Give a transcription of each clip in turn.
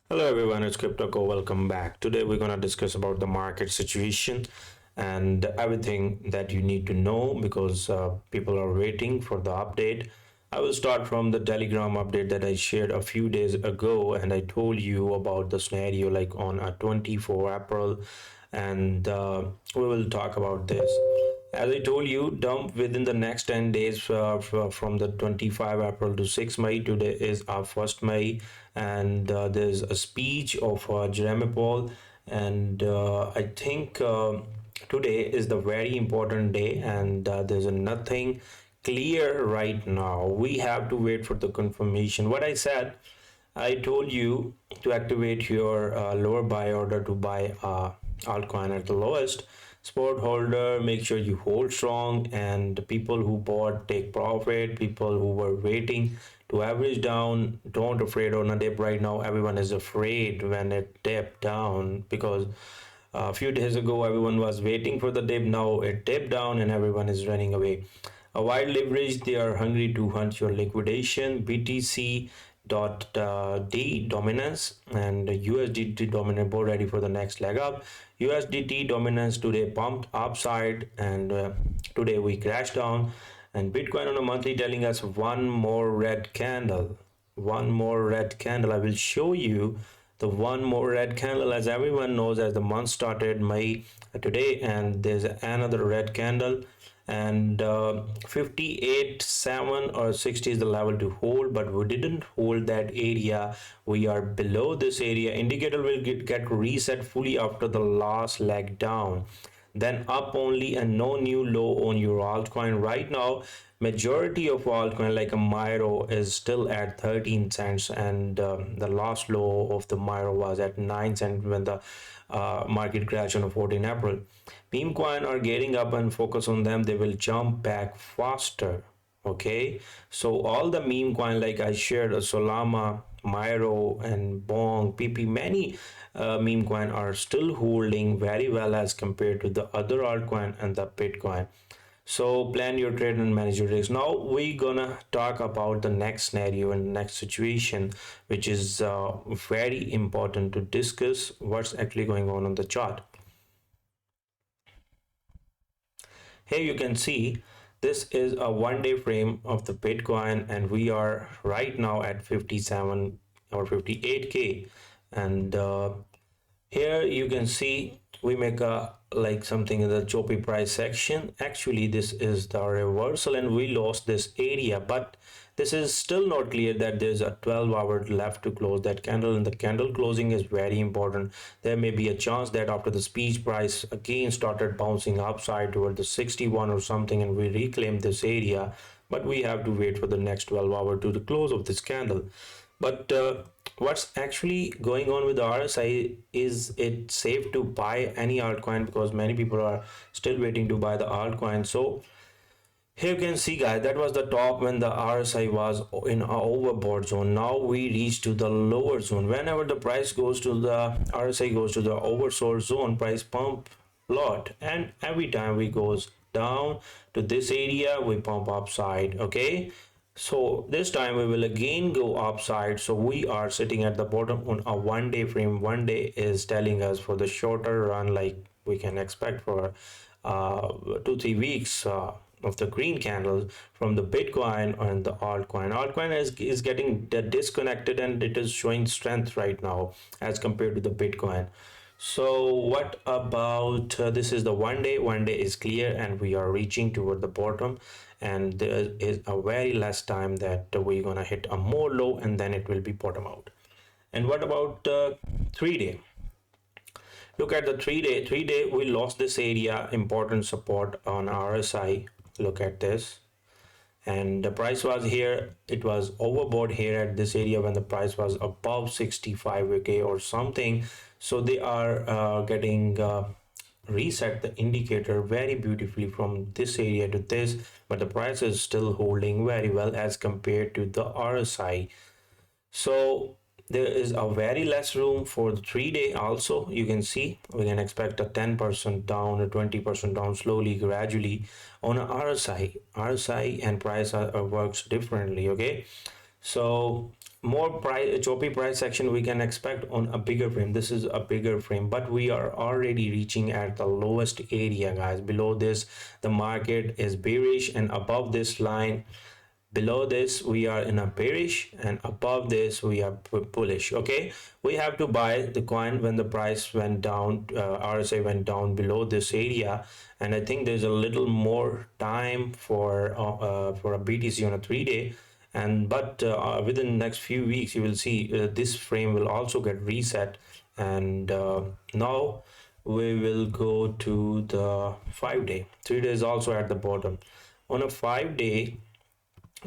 Hello everyone, it's CryptoCop. Welcome back. Today we're gonna discuss about the market situation and everything that you need to know because people are waiting for the update. I will start from the Telegram update that I shared a few days ago, and I told you about the scenario like on a 24 April, and we will talk about this. As I told you, dump within the next 10 days from the 25 April to 6 May. Today is our 1st May, and there's a speech of Jeremy Paul. And I think today is the very important day, and there's nothing clear right now. We have to wait for the confirmation. What I said, I told you to activate your lower buy order to buy altcoin at the lowest. Sport holder, make sure you hold strong, and people who bought take profit. People who were waiting to average down, don't afraid on a dip right now. Everyone is afraid when it dipped down because a few days ago everyone was waiting for the dip. Now it dipped down and everyone is running away. A wide leverage, they are hungry to hunt your liquidation. BTC dot D dominance and USDT dominant both ready for the next leg up. USDT dominance today pumped upside, and today we crashed down. And Bitcoin on a monthly telling us one more red candle. One more red candle. I will show you the one more red candle. As everyone knows, as the month started May today, and there's another red candle, and 58 7 or 60 is the level to hold, but we didn't hold that area. We are below this area. Indicator will get reset fully after the last leg down, then up only, and no new low on your altcoin right now. Majority of altcoin like a Myro is still at 13 cents, and the last low of the Myro was at 9 cents when the market crashed on 14 April. Meme coin are getting up, and focus on them, they will jump back faster. Okay, so all the meme coin like I shared, Solana, Myro, and Bong, PP, many meme coin are still holding very well as compared to the other altcoin and the Bitcoin. So plan your trade and manage your risk. Now we're gonna talk about the next scenario and next situation, which is very important to discuss what's actually going on the chart. Here you can see this is a 1 day frame of the Bitcoin, and we are right now at 57 or 58k. And here you can see we make a like something in the choppy price section. Actually this is the reversal, and we lost this area, but this is still not clear that there's a 12-hour left to close that candle, and the candle closing is very important. There may be a chance that after the speech price again started bouncing upside toward the 61 or something, and we reclaim this area, but we have to wait for the next 12 hour to the close of this candle. But what's actually going on with the RSI? Is it safe to buy any altcoin? Because many people are still waiting to buy the altcoin. So here you can see guys, that was the top when the RSI was in a overbought zone. Now we reach to the lower zone. Whenever the price goes to the RSI goes to the oversold zone, price pump lot, and every time we goes down to this area we pump upside. Okay, so this time we will again go upside. So we are sitting at the bottom on a 1 day frame. 1 day is telling us for the shorter run, like we can expect for 2-3 weeks of the green candles from the Bitcoin and the altcoin. Altcoin is getting disconnected, and it is showing strength right now as compared to the Bitcoin. So what about this is the 1 day. 1 day is clear, and we are reaching toward the bottom, and there is a very less time that we're gonna hit a more low, and then it will be bottom out. And what about 3 day? Look at the 3 day. 3 day we lost this area, important support on RSI. Look at this, and the price was here, it was overbought here at this area when the price was above 65k or something. So they are getting reset the indicator very beautifully from this area to this, but the price is still holding very well as compared to the RSI. So there is a very less room for the 3 day. Also you can see we can expect a 10% down or 20% down slowly gradually on a RSI. And price works differently. Okay, so more price choppy price action we can expect on a bigger frame. This is a bigger frame, but we are already reaching at the lowest area, guys. Below this, the market is bearish, and above this line, below this we are in a bearish, and above this we are bullish. Okay, we have to buy the coin when the price went down, RSI went down below this area. And I think there's a little more time for a BTC on a 3 day. And but within the next few weeks you will see this frame will also get reset. And now we will go to the 5 day. 3 days also at the bottom. On a 5 day,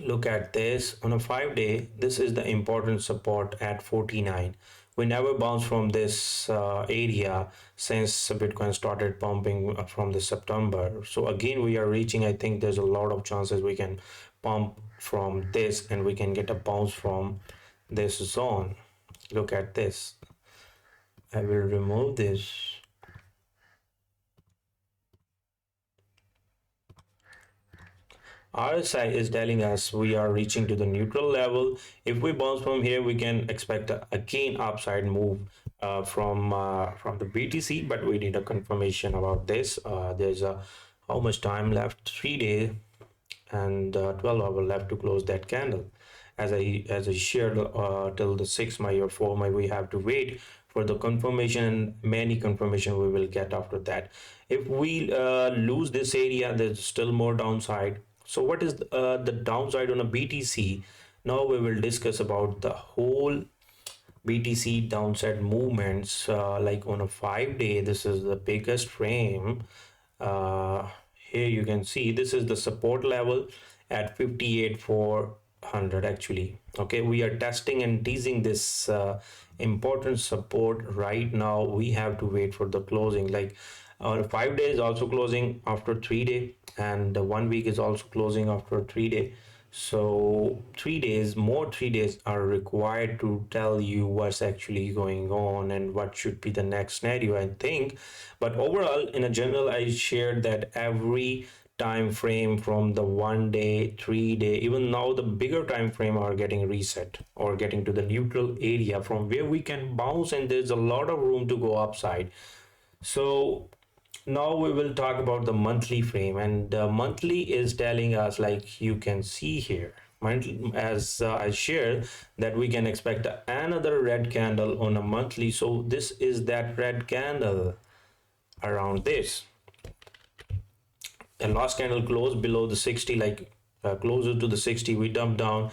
look at this. On a 5 day, this is the important support at 49. We never bounce from this area since Bitcoin started pumping from the September. So again we are reaching, I think there's a lot of chances we can pump from this and we can get a bounce from this zone. Look at this. I will remove this. RSI is telling us we are reaching to the neutral level. If we bounce from here, we can expect a again upside move from the BTC, but we need a confirmation about this. There's a how much time left? 3 days and 12 hours left to close that candle. As I shared, till the 6 May or 4 May, we have to wait for the confirmation, and many confirmation we will get after that. If we lose this area, there's still more downside. So what is the downside on a BTC? Now we will discuss about the whole BTC downside movements. Like on a 5 day, this is the biggest frame. uh, Here you can see this is the support level at 58,400 actually. Okay, we are testing and teasing this important support right now. We have to wait for the closing. Like 5 days also closing after 3 day, and 1 week is also closing after 3 day. So 3 days, more 3 days are required to tell you what's actually going on and what should be the next scenario, I think. But overall, in a general, I shared that every time frame from the 1 day, 3 day, even now the bigger time frame are getting reset or getting to the neutral area from where we can bounce, and there's a lot of room to go upside. So now we will talk about the monthly frame, and monthly is telling us, like you can see here, as I shared, that we can expect another red candle on a monthly. So this is that red candle around this. And last candle closed below the 60, like closer to the 60, we dumped down.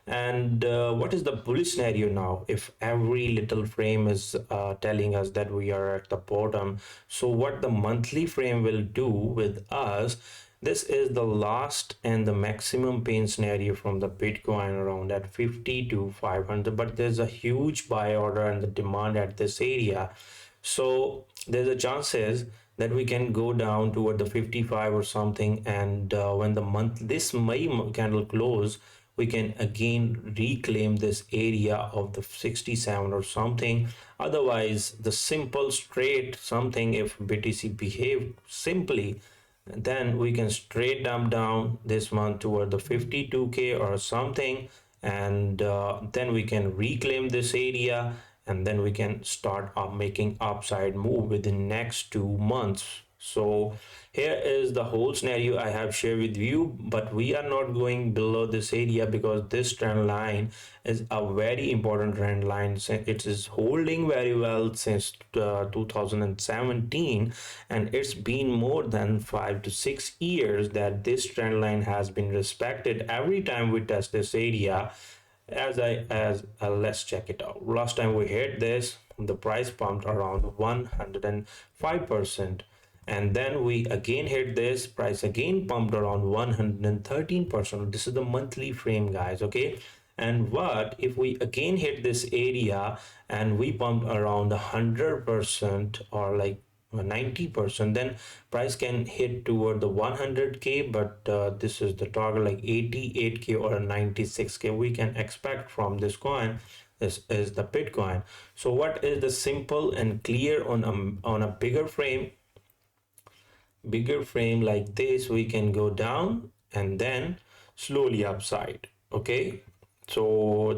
And what is the bullish scenario now? If every little frame is telling us that we are at the bottom, so what the monthly frame will do with us? This is the last and the maximum pain scenario from the Bitcoin around at 50 to 500, but there's a huge buy order and the demand at this area. So there's a chances that we can go down toward the 55 or something. And when the month this May candle close, we can again reclaim this area of the 67 or something. Otherwise, the simple straight something, if BTC behave simply, then we can straight dump down this month toward the 52k or something. And then we can reclaim this area, and then we can start making upside move within next 2 months. So here is the whole scenario I have shared with you, but we are not going below this area because this trend line is a very important trend line. It is holding very well since 2017, and it's been more than 5 to 6 years that this trend line has been respected every time we test this area. As let's check it out. Last time we hit this, the price pumped around 105%, and then we again hit this, price again pumped around 113%. This is the monthly frame, guys. Okay, and what if we again hit this area and we pumped around 100% or like 90%, then price can hit toward the 100k. But this is the target, like 88k or 96k we can expect from this coin. This is the Bitcoin. So what is the simple and clear on a bigger frame like this? We can go down and then slowly upside. Okay, So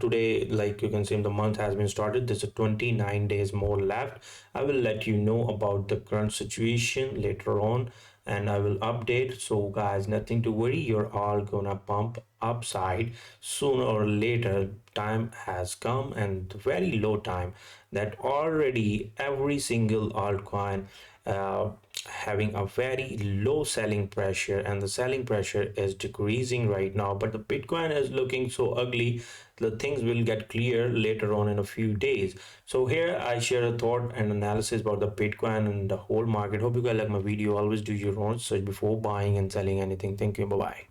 today, like you can see, the month has been started. There's a 29 days more left. I will let you know about the current situation later on, and I will update. So guys, nothing to worry. You're all gonna pump upside sooner or later. Time has come, and very low time, that already every single altcoin uh, having a very low selling pressure, and the selling pressure is decreasing right now, but the Bitcoin is looking so ugly. The things will get clear later on in a few days. So here I share a thought and analysis about the Bitcoin and the whole market. Hope you guys like my video. Always do your own research before buying and selling anything. Thank you. Bye bye.